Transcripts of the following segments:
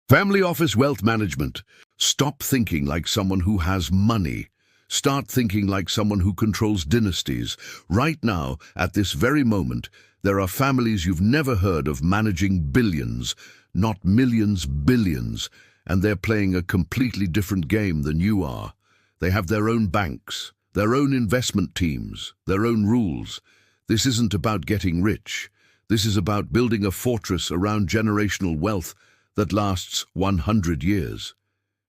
Family Office Wealth Management. Stop thinking like someone who has money. Start thinking like someone who controls dynasties. Right now, at this very moment, there are families you've never heard of managing billions, not millions, billions, and they're playing a completely different game than you are. They have their own banks, their own investment teams, their own rules. This isn't about getting rich. This is about building a fortress around generational wealth that lasts 100 years.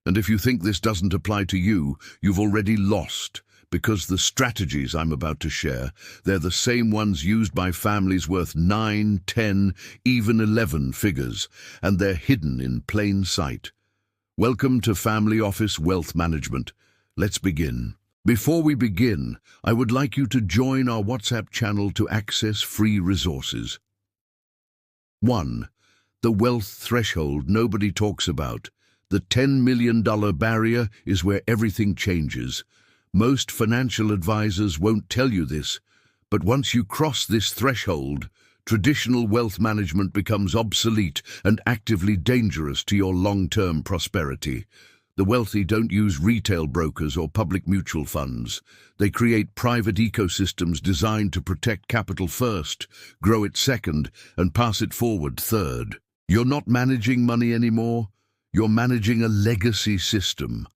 And if you think this doesn't apply to you, you've already lost, because the strategies I'm about to share, they're the same ones used by families worth 9, 10, even 11 figures, and they're hidden in plain sight. Welcome to Family Office Wealth Management. Let's begin. Before we begin, I would like you to join our WhatsApp channel to access free resources. 1. The wealth threshold nobody talks about. The $10 million barrier is where everything changes. Most financial advisors won't tell you this, but once you cross this threshold, traditional wealth management becomes obsolete and actively dangerous to your long-term prosperity. The wealthy don't use retail brokers or public mutual funds. They create private ecosystems designed to protect capital first, grow it second, and pass it forward third. You're not managing money anymore. You're managing a legacy system.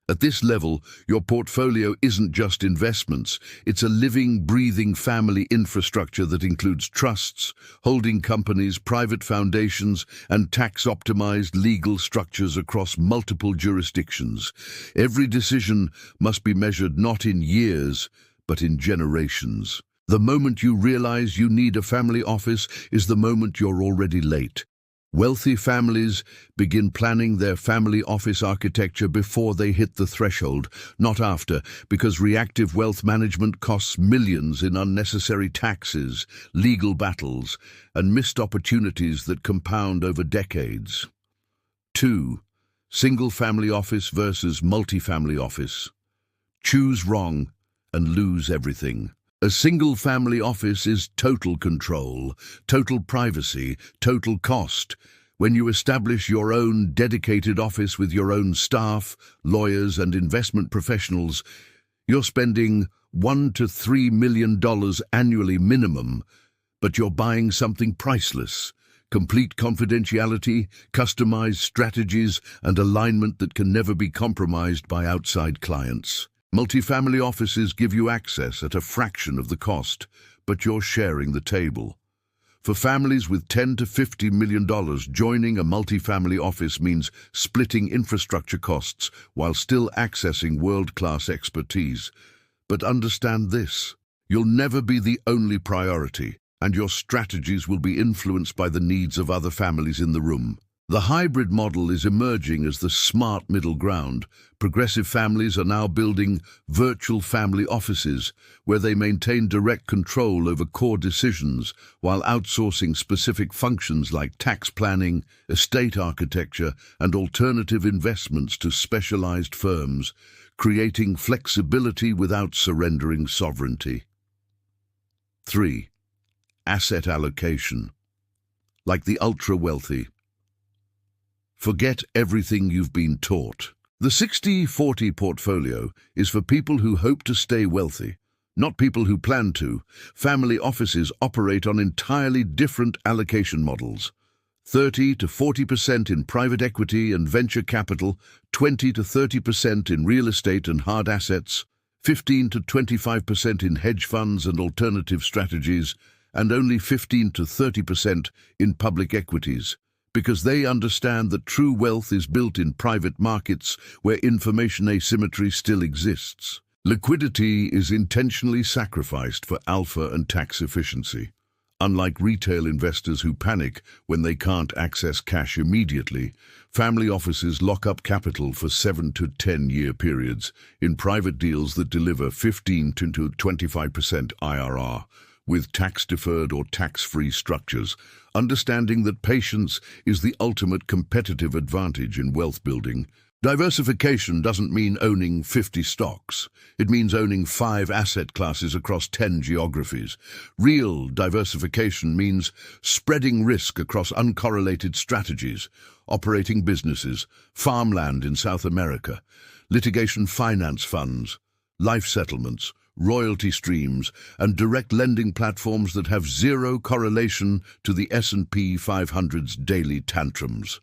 At this level, your portfolio isn't just investments. It's a living, breathing family infrastructure that includes trusts, holding companies, private foundations, and tax-optimized legal structures across multiple jurisdictions. Every decision must be measured not in years, but in generations. The moment you realize you need a family office is the moment you're already late. Wealthy families begin planning their family office architecture before they hit the threshold, not after, because reactive wealth management costs millions in unnecessary taxes, legal battles, and missed opportunities that compound over decades. 2. Single-family office versus multifamily office. Choose wrong and lose everything. A single-family office is total control, total privacy, total cost. When you establish your own dedicated office with your own staff, lawyers, and investment professionals, you're spending $1 to $3 million annually minimum, but you're buying something priceless. Complete confidentiality, customized strategies, and alignment that can never be compromised by outside clients. Multifamily offices give you access at a fraction of the cost, but you're sharing the table. For families with $10 to $50 million, joining a multifamily office means splitting infrastructure costs while still accessing world-class expertise. But understand this: you'll never be the only priority, and your strategies will be influenced by the needs of other families in the room. The hybrid model is emerging as the smart middle ground. Progressive families are now building virtual family offices where they maintain direct control over core decisions while outsourcing specific functions like tax planning, estate architecture, and alternative investments to specialized firms, creating flexibility without surrendering sovereignty. 3. Asset allocation. Like the ultra-wealthy, forget everything you've been taught. The 60-40 portfolio is for people who hope to stay wealthy, not people who plan to. Family offices operate on entirely different allocation models. 30 to 40% in private equity and venture capital, 20 to 30% in real estate and hard assets, 15 to 25% in hedge funds and alternative strategies, and only 15 to 30% in public equities, because they understand that true wealth is built in private markets where information asymmetry still exists. Liquidity is intentionally sacrificed for alpha and tax efficiency. Unlike retail investors who panic when they can't access cash immediately, family offices lock up capital for 7 to 10-year periods in private deals that deliver 15 to 25% IRR, with tax-deferred or tax-free structures, understanding that patience is the ultimate competitive advantage in wealth building. Diversification doesn't mean owning 50 stocks. It means owning 5 asset classes across 10 geographies. Real diversification means spreading risk across uncorrelated strategies, operating businesses, farmland in South America, litigation finance funds, life settlements, royalty streams, and direct lending platforms that have zero correlation to the S&P 500's daily tantrums.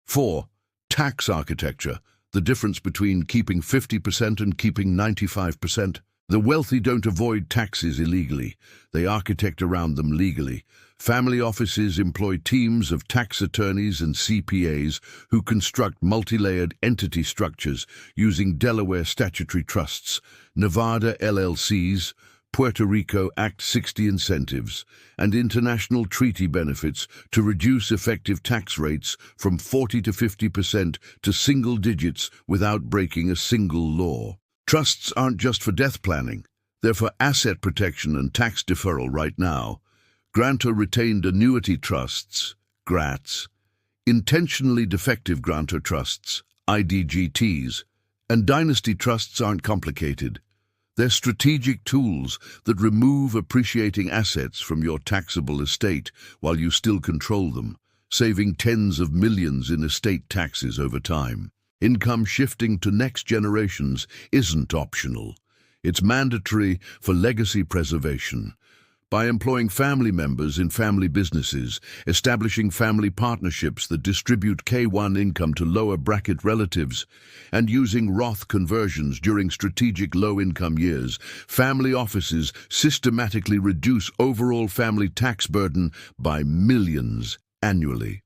4. Tax architecture, the difference between keeping 50% and keeping 95%. The wealthy don't avoid taxes illegally. They architect around them legally. Family offices employ teams of tax attorneys and CPAs who construct multi-layered entity structures using Delaware statutory trusts, Nevada LLCs, Puerto Rico Act 60 incentives, and international treaty benefits to reduce effective tax rates from 40 to 50% to single digits without breaking a single law. Trusts aren't just for death planning. They're for asset protection and tax deferral right now. Grantor retained annuity trusts, GRATs, intentionally defective grantor trusts, IDGTs, and dynasty trusts aren't complicated. They're strategic tools that remove appreciating assets from your taxable estate while you still control them, saving tens of millions in estate taxes over time. Income shifting to next generations isn't optional. It's mandatory for legacy preservation. By employing family members in family businesses, establishing family partnerships that distribute K1 income to lower bracket relatives, and using Roth conversions during strategic low-income years, family offices systematically reduce overall family tax burden by millions annually.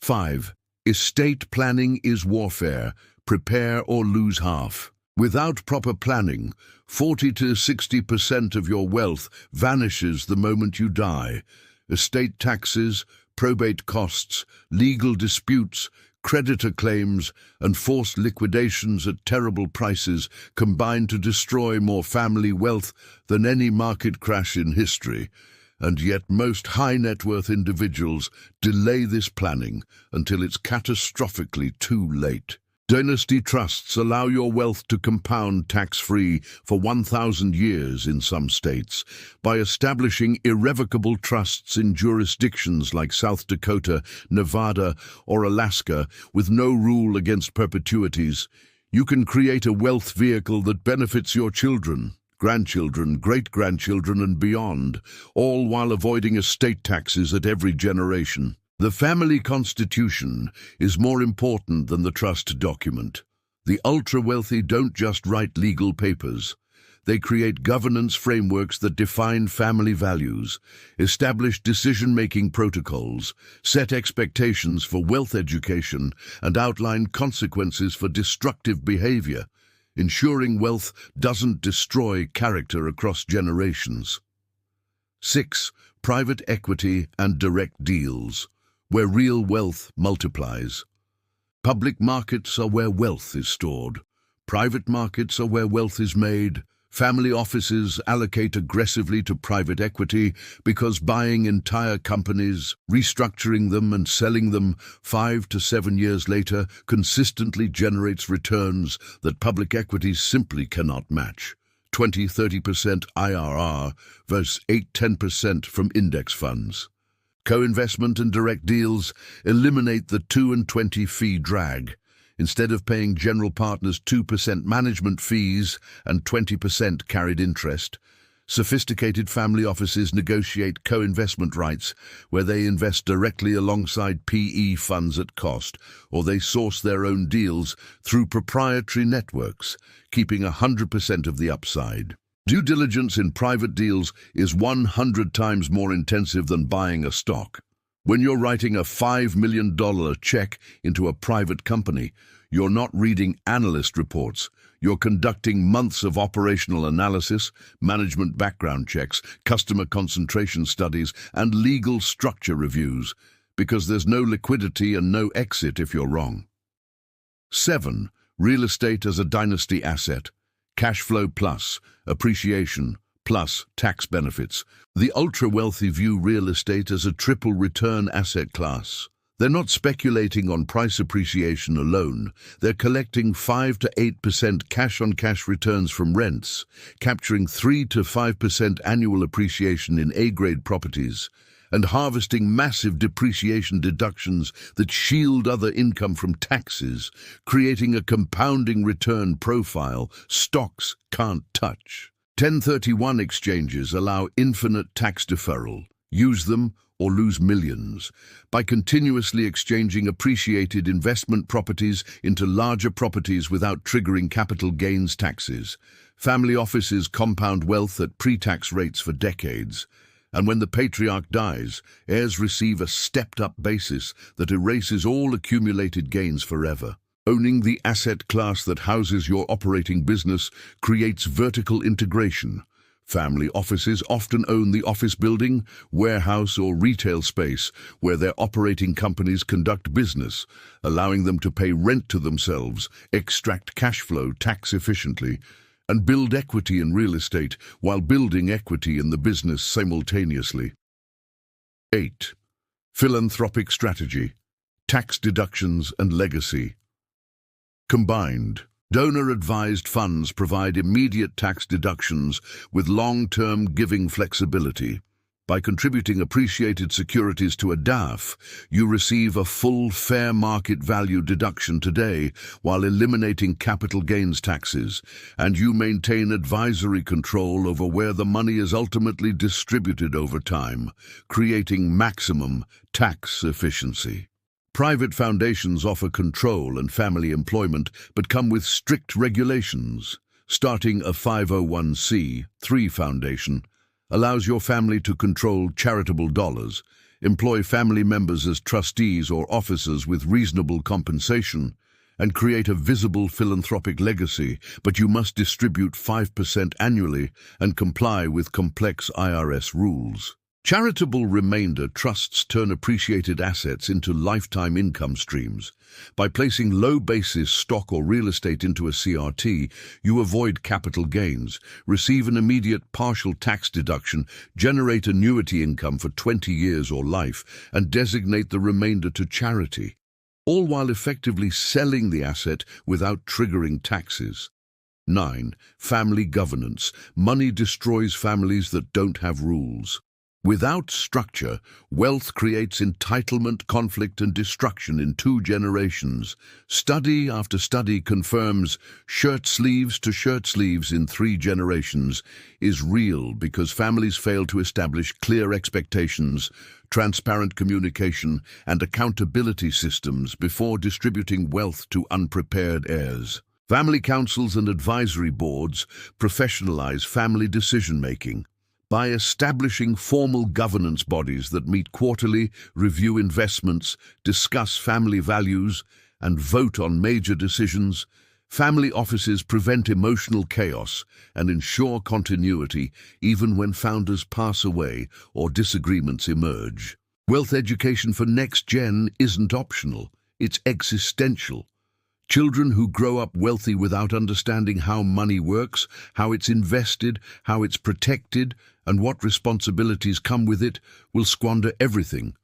5. Estate planning is warfare. Prepare or lose half. Without proper planning, 40 to 60% of your wealth vanishes the moment you die. Estate taxes, probate costs, legal disputes, creditor claims, and forced liquidations at terrible prices combine to destroy more family wealth than any market crash in history. And yet most high-net-worth individuals delay this planning until it's catastrophically too late. Dynasty trusts allow your wealth to compound tax-free for 1,000 years in some states by establishing irrevocable trusts in jurisdictions like South Dakota, Nevada, or Alaska with no rule against perpetuities. You can create a wealth vehicle that benefits your children, grandchildren, great-grandchildren, and beyond, all while avoiding estate taxes at every generation. The family constitution is more important than the trust document. The ultra-wealthy don't just write legal papers. They create governance frameworks that define family values, establish decision-making protocols, set expectations for wealth education, and outline consequences for destructive behavior, ensuring wealth doesn't destroy character across generations. 6. Private equity and direct deals, where real wealth multiplies. Public markets are where wealth is stored. Private markets are where wealth is made. Family offices allocate aggressively to private equity because buying entire companies, restructuring them and selling them 5 to 7 years later consistently generates returns that public equities simply cannot match. 20–30% IRR versus 8–10% from index funds. Co-investment and direct deals eliminate the 2 and 20 fee drag. Instead of paying general partners 2% management fees and 20% carried interest, sophisticated family offices negotiate co-investment rights where they invest directly alongside PE funds at cost, or they source their own deals through proprietary networks, keeping 100% of the upside. Due diligence in private deals is 100 times more intensive than buying a stock. When you're writing a $5 million check into a private company, you're not reading analyst reports. You're conducting months of operational analysis, management background checks, customer concentration studies, and legal structure reviews, because there's no liquidity and no exit if you're wrong. 7. Real estate as a dynasty asset. Cash flow plus, appreciation plus tax benefits. The ultra-wealthy view real estate as a triple return asset class. They're not speculating on price appreciation alone. They're collecting 5 to 8% cash-on-cash returns from rents, capturing 3 to 5% annual appreciation in A-grade properties, and harvesting massive depreciation deductions that shield other income from taxes, creating a compounding return profile stocks can't touch. 1031 exchanges allow infinite tax deferral. Use them or lose millions by continuously exchanging appreciated investment properties into larger properties without triggering capital gains taxes. Family offices compound wealth at pre-tax rates for decades. And when the patriarch dies, heirs receive a stepped-up basis that erases all accumulated gains forever. Owning the asset class that houses your operating business creates vertical integration. Family offices often own the office building, warehouse, or retail space where their operating companies conduct business, allowing them to pay rent to themselves, extract cash flow tax efficiently, and build equity in real estate while building equity in the business simultaneously. 8. Philanthropic strategy, tax deductions and legacy. Combined, donor-advised funds provide immediate tax deductions with long-term giving flexibility. By contributing appreciated securities to a DAF, you receive a full fair market value deduction today while eliminating capital gains taxes, and you maintain advisory control over where the money is ultimately distributed over time, creating maximum tax efficiency. Private foundations offer control and family employment, but come with strict regulations. Starting a 501c3 foundation allows your family to control charitable dollars, employ family members as trustees or officers with reasonable compensation, and create a visible philanthropic legacy, but you must distribute 5% annually and comply with complex IRS rules. Charitable remainder trusts turn appreciated assets into lifetime income streams. By placing low-basis stock or real estate into a CRT, you avoid capital gains, receive an immediate partial tax deduction, generate annuity income for 20 years or life, and designate the remainder to charity, all while effectively selling the asset without triggering taxes. 9. Family governance. Money destroys families that don't have rules. Without structure, wealth creates entitlement, conflict, and destruction in 2 generations. Study after study confirms shirt sleeves to shirt sleeves in 3 generations is real because families fail to establish clear expectations, transparent communication, and accountability systems before distributing wealth to unprepared heirs. Family councils and advisory boards professionalize family decision-making. By establishing formal governance bodies that meet quarterly, review investments, discuss family values, and vote on major decisions, family offices prevent emotional chaos and ensure continuity even when founders pass away or disagreements emerge. Wealth education for next gen isn't optional, it's existential. Children who grow up wealthy without understanding how money works, how it's invested, how it's protected, and what responsibilities come with it, will squander everything,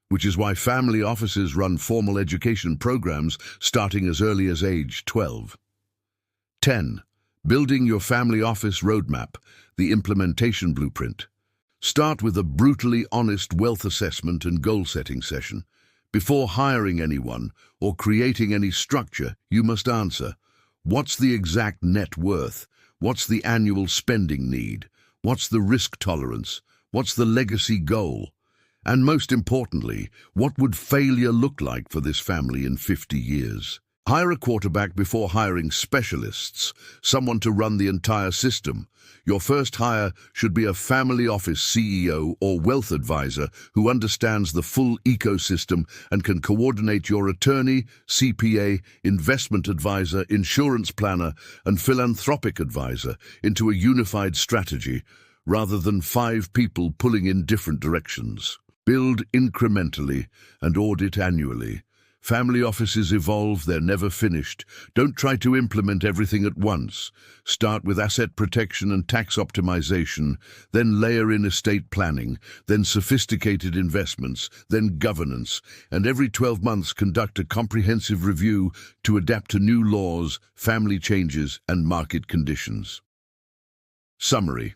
which is why family offices run formal education programs starting as early as age 12. 10. Building your family office roadmap, the implementation blueprint. Start with a brutally honest wealth assessment and goal-setting session. Before hiring anyone or creating any structure, you must answer, what's the exact net worth? What's the annual spending need? What's the risk tolerance? What's the legacy goal? And most importantly, what would failure look like for this family in 50 years? Hire a quarterback before hiring specialists, someone to run the entire system. Your first hire should be a family office CEO or wealth advisor who understands the full ecosystem and can coordinate your attorney, CPA, investment advisor, insurance planner, and philanthropic advisor into a unified strategy, rather than 5 people pulling in different directions. Build incrementally and audit annually. Family offices evolve, they're never finished. Don't try to implement everything at once. Start with asset protection and tax optimization, then layer in estate planning, then sophisticated investments, then governance, and every 12 months conduct a comprehensive review to adapt to new laws, family changes, and market conditions. Summary.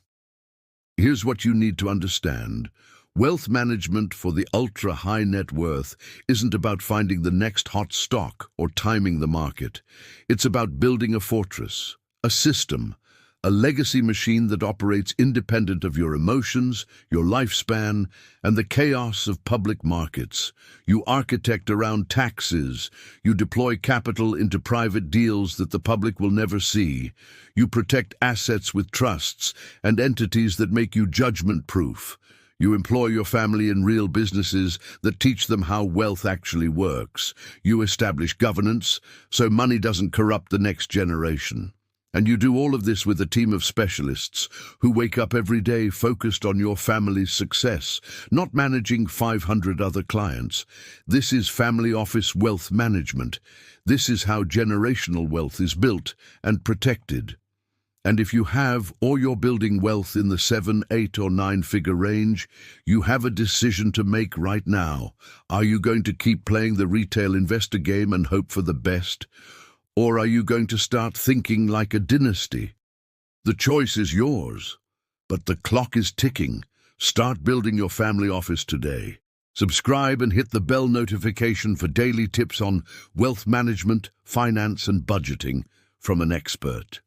Here's what you need to understand. Wealth management for the ultra-high net worth isn't about finding the next hot stock or timing the market. It's about building a fortress, a system, a legacy machine that operates independent of your emotions, your lifespan, and the chaos of public markets. You architect around taxes. You deploy capital into private deals that the public will never see. You protect assets with trusts and entities that make you judgment-proof. You employ your family in real businesses that teach them how wealth actually works. You establish governance so money doesn't corrupt the next generation. And you do all of this with a team of specialists who wake up every day focused on your family's success, not managing 500 other clients. This is family office wealth management. This is how generational wealth is built and protected. And if you have, or you're building wealth in the 7, 8, or 9-figure range, you have a decision to make right now. Are you going to keep playing the retail investor game and hope for the best? Or are you going to start thinking like a dynasty? The choice is yours, but the clock is ticking. Start building your family office today. Subscribe and hit the bell notification for daily tips on wealth management, finance, and budgeting from an expert.